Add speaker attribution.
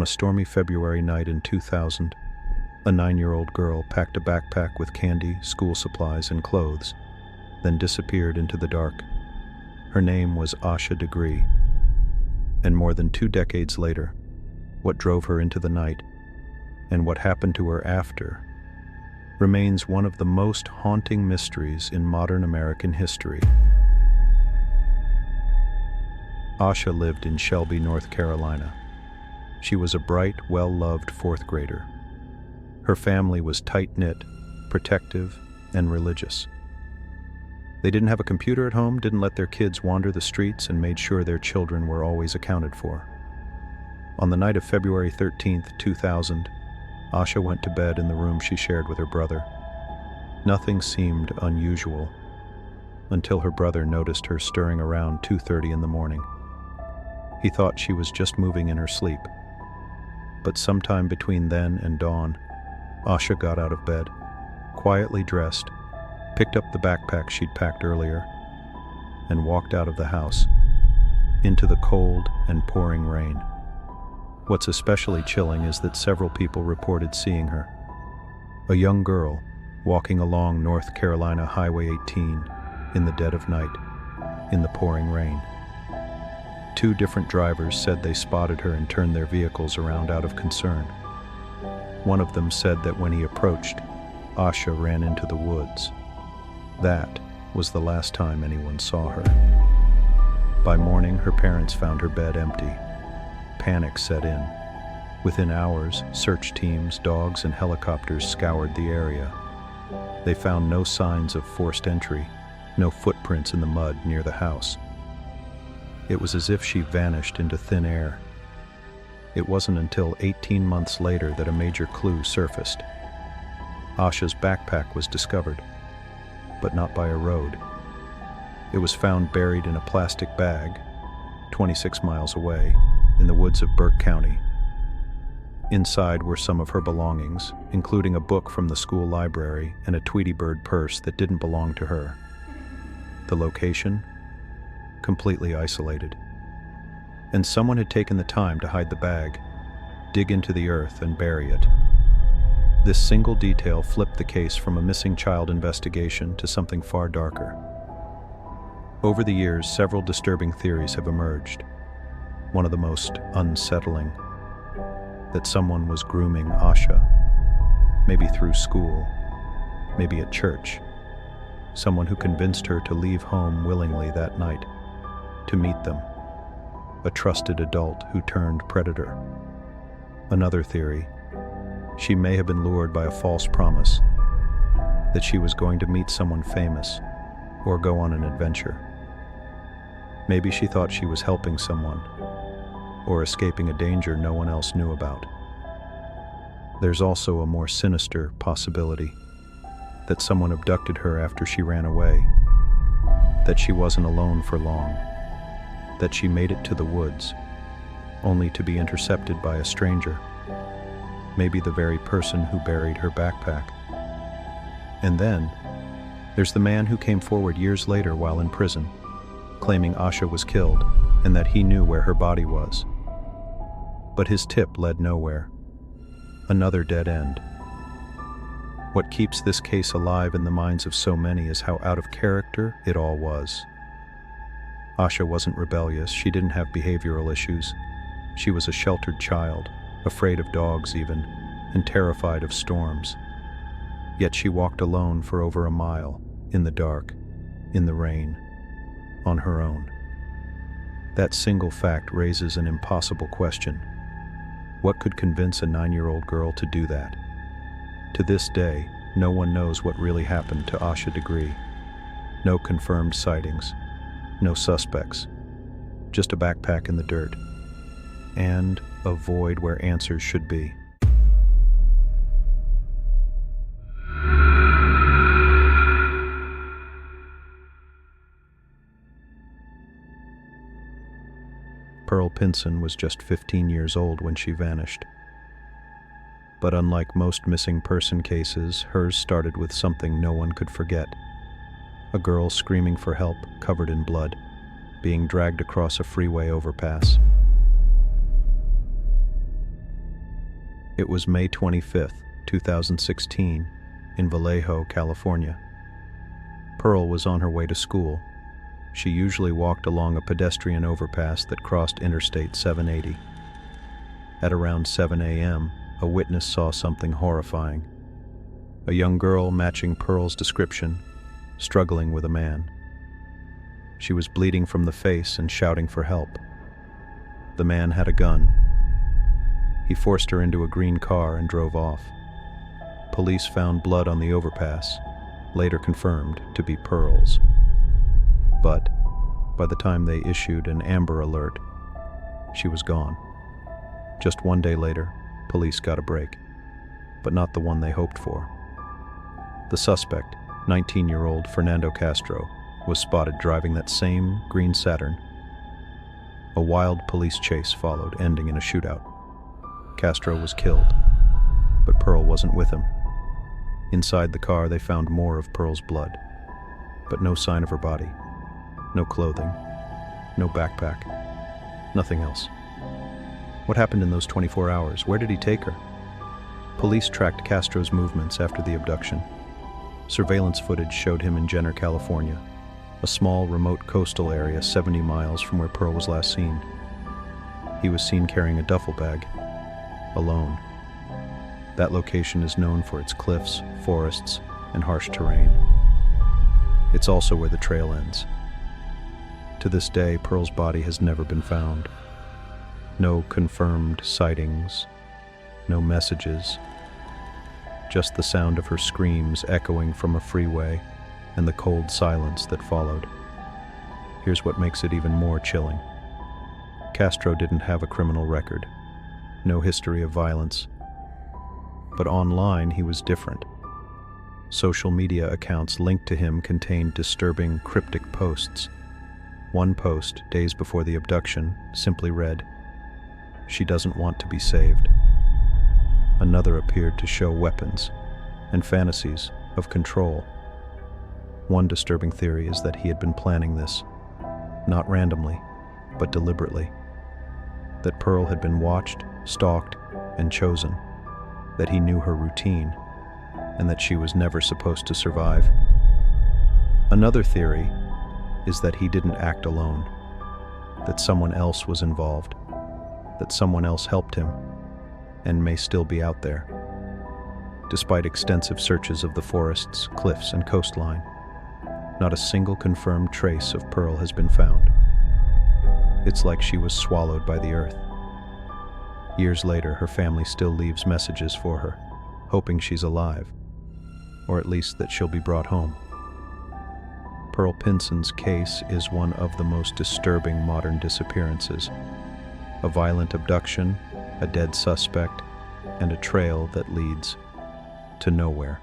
Speaker 1: a stormy February night in 2000, a 9-year-old girl packed a backpack with candy, school supplies, and clothes, then disappeared into the dark. Her name was Asha Degree, and more than 2 decades later, what drove her into the night and what happened to her after remains one of the most haunting mysteries in modern American history. Asha lived in Shelby, North Carolina. She was a bright, well-loved 4th grader. Her family was tight-knit, protective, and religious. They didn't have a computer at home, didn't let their kids wander the streets, and made sure their children were always accounted for. On the night of February 13th, 2000, Asha went to bed in the room she shared with her brother. Nothing seemed unusual until her brother noticed her stirring around 2:30 in the morning. He thought she was just moving in her sleep. But sometime between then and dawn, Asha got out of bed, quietly dressed, picked up the backpack she'd packed earlier, and walked out of the house into the cold and pouring rain. What's especially chilling is that several people reported seeing her. A young girl walking along North Carolina Highway 18 in the dead of night, in the pouring rain. 2 different drivers said they spotted her and turned their vehicles around out of concern. One of them said that when he approached, Asha ran into the woods. That was the last time anyone saw her. By morning, her parents found her bed empty. Panic set in. Within hours, search teams, dogs, and helicopters scoured the area. They found no signs of forced entry, no footprints in the mud near the house. It was as if she vanished into thin air. It wasn't until 18 months later that a major clue surfaced. Asha's backpack was discovered, but not by a road. It was found buried in a plastic bag, 26 miles away, in the woods of Burke County. Inside were some of her belongings, including a book from the school library and a Tweety Bird purse that didn't belong to her. The location? Completely isolated. And someone had taken the time to hide the bag, dig into the earth, and bury it. This single detail flipped the case from a missing child investigation to something far darker. Over the years, several disturbing theories have emerged. One of the most unsettling, that someone was grooming Asha, maybe through school, maybe at church. Someone who convinced her to leave home willingly that night, to meet them, a trusted adult who turned predator. Another theory, she may have been lured by a false promise that she was going to meet someone famous or go on an adventure. Maybe she thought she was helping someone or escaping a danger no one else knew about. There's also a more sinister possibility, that someone abducted her after she ran away, that she wasn't alone for long, that she made it to the woods, only to be intercepted by a stranger, maybe the very person who buried her backpack. And then, there's the man who came forward years later while in prison, claiming Asha was killed and that he knew where her body was. But his tip led nowhere. Another dead end. What keeps this case alive in the minds of so many is how out of character it all was. Asha wasn't rebellious, she didn't have behavioral issues. She was a sheltered child, afraid of dogs even, and terrified of storms. Yet she walked alone for over a mile, in the dark, in the rain, on her own. That single fact raises an impossible question. What could convince a 9-year-old girl to do that? To this day, no one knows what really happened to Asha Degree. No confirmed sightings, no suspects, just a backpack in the dirt, and a void where answers should be. Pearl Pinson was just 15 years old when she vanished. But unlike most missing person cases, hers started with something no one could forget. A girl screaming for help, covered in blood, being dragged across a freeway overpass. It was May 25, 2016, in Vallejo, California. Pearl was on her way to school. She usually walked along a pedestrian overpass that crossed Interstate 780. At around 7 a.m., a witness saw something horrifying. A young girl matching Pearl's description, struggling with a man. She was bleeding from the face and shouting for help. The man had a gun. He forced her into a green car and drove off. Police found blood on the overpass, later confirmed to be Pearl's. But by the time they issued an Amber Alert, she was gone. Just one day later, police got a break, but not the one they hoped for. The suspect, 19-year-old Fernando Castro, was spotted driving that same green Saturn. A wild police chase followed, ending in a shootout. Castro was killed, but Pearl wasn't with him. Inside the car, they found more of Pearl's blood, but no sign of her body. No clothing, no backpack, nothing else. What happened in those 24 hours? Where did he take her? Police tracked Castro's movements after the abduction. Surveillance footage showed him in Jenner, California, a small, remote coastal area 70 miles from where Pearl was last seen. He was seen carrying a duffel bag, alone. That location is known for its cliffs, forests, and harsh terrain. It's also where the trail ends. To this day, Pearl's body has never been found. No confirmed sightings, no messages, just the sound of her screams echoing from a freeway and the cold silence that followed. Here's what makes it even more chilling. Castro didn't have a criminal record, no history of violence. But online, he was different. Social media accounts linked to him contained disturbing, cryptic posts. One post, days before the abduction, simply read, "She doesn't want to be saved." Another appeared to show weapons and fantasies of control. One disturbing theory is that he had been planning this, not randomly, but deliberately. That Pearl had been watched, stalked, and chosen. That he knew her routine, and that she was never supposed to survive. Another theory is that he didn't act alone, that someone else was involved, that someone else helped him, and may still be out there. Despite extensive searches of the forests, cliffs, and coastline, not a single confirmed trace of Pearl has been found. It's like she was swallowed by the earth. Years later, her family still leaves messages for her, hoping she's alive, or at least that she'll be brought home. Pearl Pinson's case is one of the most disturbing modern disappearances. A violent abduction, a dead suspect, and a trail that leads to nowhere.